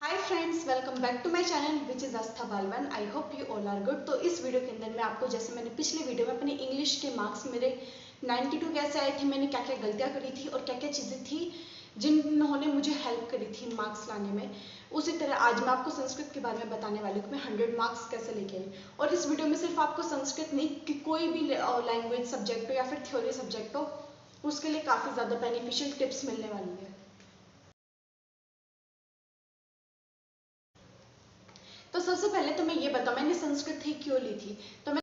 Hi friends, welcome back to my channel which is Aastha Balwan. I hope you all are good. तो इस video के अंदर मैं आपको, जैसे मैंने पिछले वीडियो में अपने इंग्लिश के मार्क्स मेरे 92 कैसे आए थे, मैंने क्या क्या गलतियाँ करी थी और क्या क्या चीज़ें थी जिन्होंने मुझे हेल्प करी थी मार्क्स लाने में, उसी तरह आज मैं आपको संस्कृत के बारे में बताने वाली हूँ कि मैं 100 मार्क्स कैसे लेके आई। और इस वीडियो में सिर्फ आपको संस्कृत नहीं कि कोई भी लैंग्वेज सब्जेक्ट हो या फिर थ्योरी सब्जेक्ट हो, उसके लिए काफ़ी ज़्यादा बेनिफिशियल टिप्स मिलने वाली है। तो सबसे पहले तो मैं ये बताऊँ मैंने संस्कृत ही क्यों ली थी। तो मैंने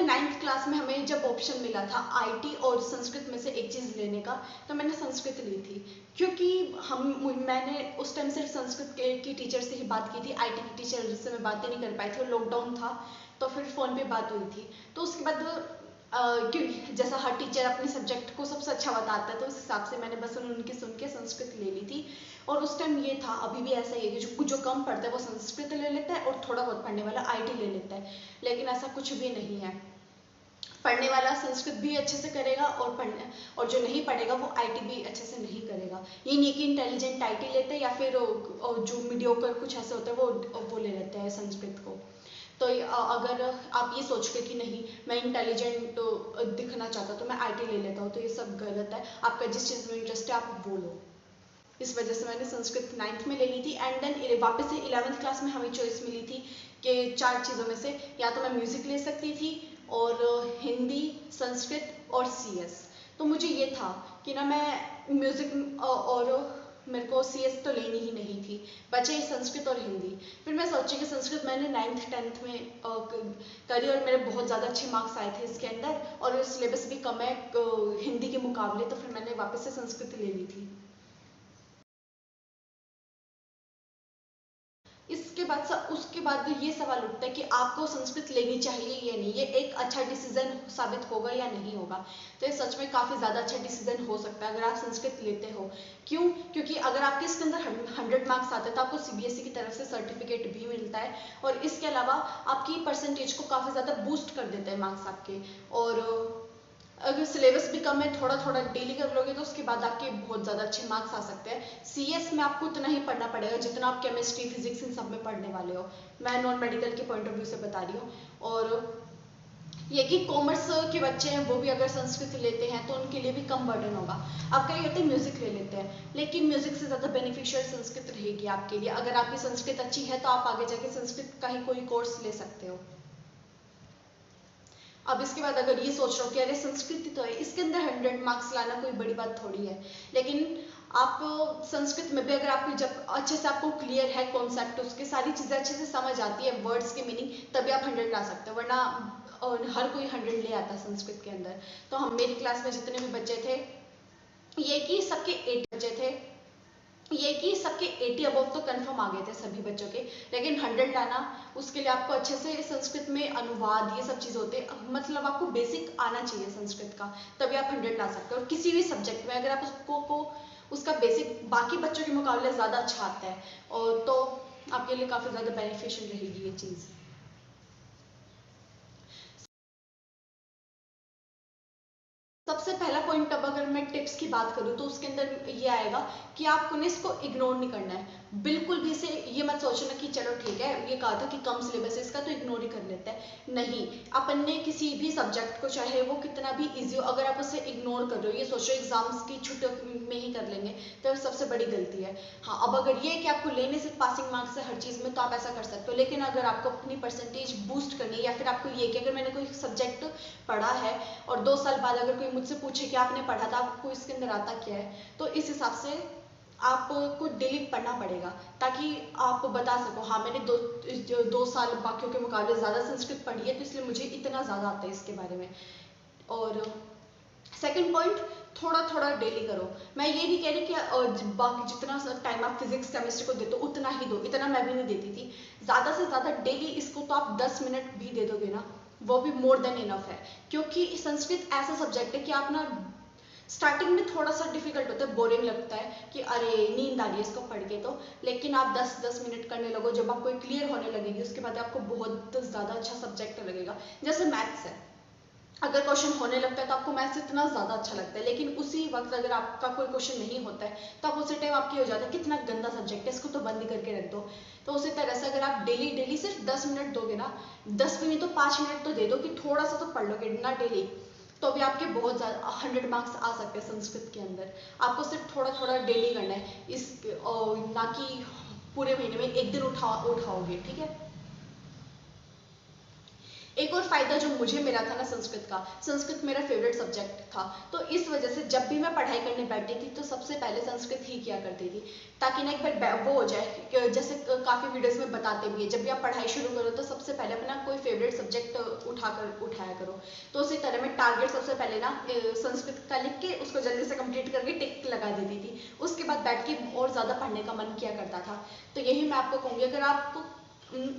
9th क्लास में हमें जब ऑप्शन मिला था आईटी और संस्कृत में से एक चीज़ लेने का, तो मैंने संस्कृत ली थी। क्योंकि मैंने उस टाइम सिर्फ संस्कृत की टीचर से ही बात की थी। आईटी की टीचर जिससे मैं बातें नहीं कर पाई थी और लॉकडाउन था, तो फिर फ़ोन पे बात हुई थी। तो उसके बाद क्योंकि जैसा हर टीचर अपने सब्जेक्ट को सबसे अच्छा बताता है, तो उस हिसाब से मैंने बस उनकी सुन के संस्कृत ले ली थी। और उस टाइम ये था, अभी भी ऐसा ही है कि जो कम पढ़ता है वो संस्कृत ले लेता है और थोड़ा बहुत पढ़ने वाला आईटी ले लेता है। लेकिन ऐसा कुछ भी नहीं है। पढ़ने वाला संस्कृत भी अच्छे से करेगा और जो नहीं पढ़ेगा वो आईटी भी अच्छे से नहीं करेगा। ये नहीं कि इंटेलिजेंट आईटी लेते हैं या फिर जो मीडियोकर कुछ ऐसे होते हैं वो ले लेते हैं संस्कृत को। तो अगर आप ये सोच के कि नहीं मैं इंटेलिजेंट दिखना चाहता तो मैं आईटी ले लेता हूँ, तो ये सब गलत है। आपका जिस चीज़ में इंटरेस्ट है आप वो लो। इस वजह से मैंने संस्कृत 9th में ले ली थी। एंड देन वापस से 11th क्लास में हमें चॉइस मिली थी कि 4 चीज़ों में से या तो मैं म्यूज़िक ले सकती थी और हिंदी, संस्कृत और सीएस। तो मुझे ये था कि ना मैं म्यूज़िक और मेरे को सीएस तो लेनी ही नहीं थी, बचे संस्कृत और हिंदी। फिर मैं सोची कि संस्कृत मैंने 9th 10th में करी और मेरे बहुत ज़्यादा अच्छे मार्क्स आए थे इसके अंदर, और सिलेबस भी कम है हिंदी के मुकाबले, तो फिर मैंने वापस से संस्कृत ले ली थी। उसके बाद ये सवाल उठता है कि आपको संस्कृत लेनी चाहिए या नहीं, ये एक अच्छा डिसीजन साबित होगा या नहीं होगा। तो ये सच में काफ़ी ज़्यादा अच्छा डिसीजन हो सकता है अगर आप संस्कृत लेते हो। क्यों? क्योंकि अगर आपके इसके अंदर 100 मार्क्स आते हैं तो आपको सीबीएसई की तरफ से सर्टिफिकेट भी मिलता है, और इसके अलावा आपकी परसेंटेज को काफ़ी ज़्यादा बूस्ट कर देते हैं मार्क्स आपके। और अगर सिलेबस भी कम है, थोड़ा थोड़ा डेली कर लोगे तो उसके बाद आपके बहुत ज़्यादा अच्छे मार्क्स आ सकते हैं। सीएस में आपको उतना ही पढ़ना पड़ेगा जितना आप केमिस्ट्री फिजिक्स इन सब में पढ़ने वाले हो। मैं नॉन मेडिकल के पॉइंट ऑफ व्यू से बता रही हूँ। और ये कि कॉमर्स के बच्चे हैं वो भी अगर संस्कृत लेते हैं तो उनके लिए भी कम बर्डन होगा। आप कई होते हैं म्यूजिक ले लेते हैं, लेकिन म्यूजिक से ज़्यादा बेनिफिशियल संस्कृत रहेगी आपके लिए। अगर आपकी संस्कृत अच्छी है तो आप आगे जाके संस्कृत का ही कोई कोर्स ले सकते हो। अब इसके बाद अगर ये सोच रहे हो कि अरे संस्कृति तो है, इसके अंदर 100 मार्क्स लाना कोई बड़ी बात थोड़ी है। लेकिन आप संस्कृत में भी अगर आपको जब अच्छे से आपको क्लियर है कॉन्सेप्ट, उसके सारी चीज़ें अच्छे से समझ आती है, वर्ड्स के मीनिंग, तभी आप 100 ला सकते हो। वरना हर कोई 100 ले आता संस्कृत के अंदर। तो हम मेरी क्लास में जितने भी बच्चे थे, ये कि सबके 80 बच्चे थे, ये कि सबके 80 अबव तो कंफर्म आ गए थे सभी बच्चों के। लेकिन 100 लाना, उसके लिए आपको अच्छे से संस्कृत में अनुवाद ये सब चीज़ होते हैं, मतलब आपको बेसिक आना चाहिए संस्कृत का, तभी आप 100 ला सकते हो। और किसी भी सब्जेक्ट में अगर आप उसका बेसिक बाकी बच्चों के मुकाबले ज़्यादा अच्छा आता है, और तो आपके लिए काफ़ी ज़्यादा बेनिफिशियल रहेगी ये चीज़। सबसे पहला पॉइंट, अब अगर मैं टिप्स की बात करूँ तो उसके अंदर ये आएगा कि आपको ने इसको इग्नोर नहीं करना है बिल्कुल भी। इसे ये मत सोचना कि चलो ठीक है, ये कहा था कि कम सिलेबस है इसका तो इग्नोर ही कर लेते हैं। नहीं, अपन ने किसी भी सब्जेक्ट को, चाहे वो कितना भी ईजी हो, अगर आप उसे इग्नोर कर रहे हो, ये सोच रहे हो एग्जाम्स की छुट्टियों में ही कर लेंगे, तो सबसे बड़ी गलती है। हाँ, अब अगर ये कि आपको लेने सिर्फ पासिंग मार्क्स है हर चीज़ में, तो आप ऐसा कर सकते हो। लेकिन अगर आपको अपनी परसेंटेज बूस्ट करनी है, या फिर आपको ये कि अगर मैंने कोई सब्जेक्ट पढ़ा है और 2 साल बाद अगर कोई मुझसे पूछे कि आपने पढ़ा था, आपको इसके अंदर आता क्या है, तो इस हिसाब से आपको डेली पढ़ना पड़ेगा, ताकि आप बता सको हाँ मैंने 2 साल बाकियों के मुकाबले ज़्यादा संस्कृत पढ़ी है, तो इसलिए मुझे इतना ज़्यादा आता है इसके बारे में। और सेकंड पॉइंट, थोड़ा थोड़ा डेली करो। मैं ये नहीं कह रही कि बाकी जितना टाइम आप फिजिक्स केमिस्ट्री को देते हो उतना ही दो, इतना मैं भी नहीं देती थी। ज़्यादा से ज़्यादा डेली इसको तो आप 10 मिनट भी दे दोगे ना, वो भी मोर देन इनफ है। क्योंकि संस्कृत ऐसा सब्जेक्ट है कि आप ना स्टार्टिंग में थोड़ा सा डिफिकल्ट होता है, बोरिंग लगता है कि अरे नींद आ रही है इसको पढ़ के, तो लेकिन आप 10-10 मिनट करने लगो, जब आपको क्लियर होने लगेगी उसके बाद आपको बहुत ज़्यादा अच्छा सब्जेक्ट लगेगा। जैसे मैथ्स है, अगर क्वेश्चन होने लगता है तो आपको मैथ्स इतना ज़्यादा अच्छा लगता है, लेकिन उसी वक्त अगर आपका कोई क्वेश्चन नहीं होता है तो आप उसी टाइम आपकी हो जाता है कितना गंदा सब्जेक्ट है, इसको तो बंद ही करके रख दो। तो उसी तरह से अगर आप डेली डेली सिर्फ 10 मिनट दोगे ना, 10 भी नहीं तो 5 मिनट तो दे दो कि थोड़ा सा तो पढ़ लोगे ना डेली, तो अभी आपके बहुत ज़्यादा 100 मार्क्स आ सकते हैं संस्कृत के अंदर। आपको सिर्फ थोड़ा थोड़ा डेली करना है, ना कि पूरे महीने में एक दिन उठाओगे, ठीक है। एक और फायदा जो मुझे मिला था ना संस्कृत का, संस्कृत मेरा फेवरेट सब्जेक्ट था, तो इस वजह से जब भी मैं पढ़ाई करने बैठती थी तो सबसे पहले संस्कृत ही किया करती थी, ताकि ना एक बार वो हो जाए कि जैसे काफ़ी वीडियोस में बताते भी है, जब भी आप पढ़ाई शुरू करो तो सबसे पहले अपना कोई फेवरेट सब्जेक्ट उठाया करो। तो उसी तरह मैं टारगेट सबसे पहले ना संस्कृत का लिख के उसको जल्दी से कंप्लीट करके टिक लगा देती थी, उसके बाद बैठ के और ज़्यादा पढ़ने का मन किया करता था। तो यही मैं आपको कहूँगी, अगर आपको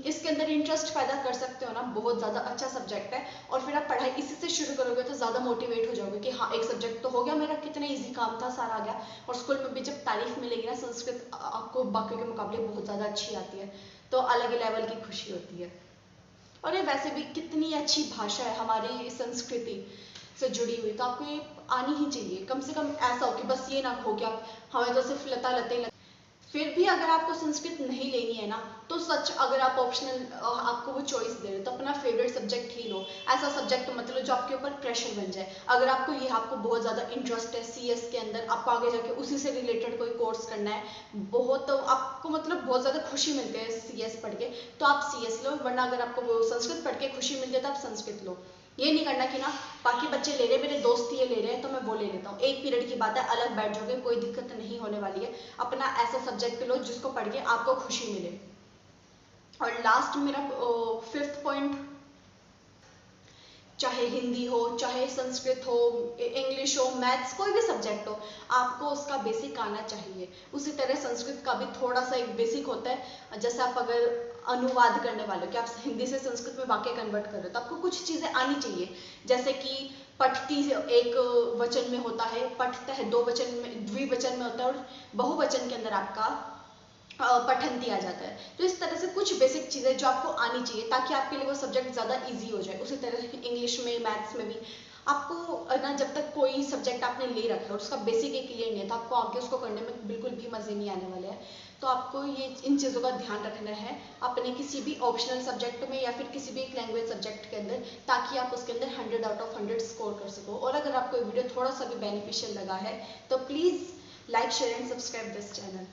इसके अंदर इंटरेस्ट पैदा कर सकते हो ना, बहुत ज़्यादा अच्छा सब्जेक्ट है, और फिर आप पढ़ाई इसी से शुरू करोगे तो ज़्यादा मोटिवेट हो जाओगे कि हाँ एक सब्जेक्ट तो हो गया मेरा, कितना इजी काम था, सारा आ गया। और स्कूल में भी जब तारीफ मिलेगी ना, संस्कृत आपको बाकी के मुकाबले बहुत ज़्यादा अच्छी आती है, तो अलग ही लेवल की खुशी होती है। और ये वैसे भी कितनी अच्छी भाषा है हमारी संस्कृति से जुड़ी हुई, तो आपको ये आनी ही चाहिए, कम से कम ऐसा हो कि बस ये ना हो कि आप हमें तो सिर्फ लता लते। फिर भी अगर आपको संस्कृत नहीं लेनी है ना, तो सच अगर आप ऑप्शनल आपको वो चॉइस दे रहे हो तो अपना फेवरेट सब्जेक्ट ही लो। ऐसा सब्जेक्ट मतलब जो आपके ऊपर प्रेशर बन जाए। अगर आपको बहुत ज़्यादा इंटरेस्ट है सीएस के अंदर, आपको आगे जाके उसी से रिलेटेड कोई कोर्स करना है, बहुत आपको मतलब बहुत ज़्यादा खुशी मिलती है सीएस पढ़ के, तो आप सीएस लो। वरना अगर आपको वो संस्कृत पढ़ के खुशी मिलती है तो आप संस्कृत लो। ये नहीं करना कि ना बाकी बच्चे ले रहे हैं, मेरे दोस्त ये ले रहे हैं तो मैं वो ले लेता हूँ। एक पीरियड की बात है, अलग बैठ जाओगे, कोई दिक्कत नहीं होने वाली है। अपना ऐसा सब्जेक्ट लो जिसको पढ़ के आपको खुशी मिले। और लास्ट मेरा 5th पॉइंट, चाहे हिंदी हो, चाहे संस्कृत हो, इंग्लिश हो, मैथ्स, कोई भी सब्जेक्ट हो, आपको उसका बेसिक आना चाहिए। उसी तरह संस्कृत का भी थोड़ा सा एक बेसिक होता है। जैसे आप अगर अनुवाद करने वाले हो कि आप हिंदी से संस्कृत में वाक्य कन्वर्ट कर रहे हो, तो आपको कुछ चीज़ें आनी चाहिए। जैसे कि पठती एक वचन में होता है, पठता है दो वचन में, द्विवचन में होता है, और बहुवचन के अंदर आपका पठन दिया जाता है। तो इस तरह से कुछ बेसिक चीज़ें जो आपको आनी चाहिए ताकि आपके लिए वो सब्जेक्ट ज़्यादा इजी हो जाए। उसी तरह इंग्लिश में, मैथ्स में भी आपको ना, जब तक कोई सब्जेक्ट आपने ले रखा है और उसका बेसिक ही क्लियर नहीं है, तो आपको आगे उसको करने में बिल्कुल भी मज़े नहीं आने वाले हैं। तो आपको ये इन चीज़ों का ध्यान रखना है अपने किसी भी ऑप्शनल सब्जेक्ट में या फिर किसी भी एक लैंग्वेज सब्जेक्ट के अंदर, ताकि आप उसके अंदर 100 आउट ऑफ 100 स्कोर कर सको। और अगर आपको वीडियो थोड़ा सा भी बेनिफिशियल लगा है तो please like, share and subscribe this channel.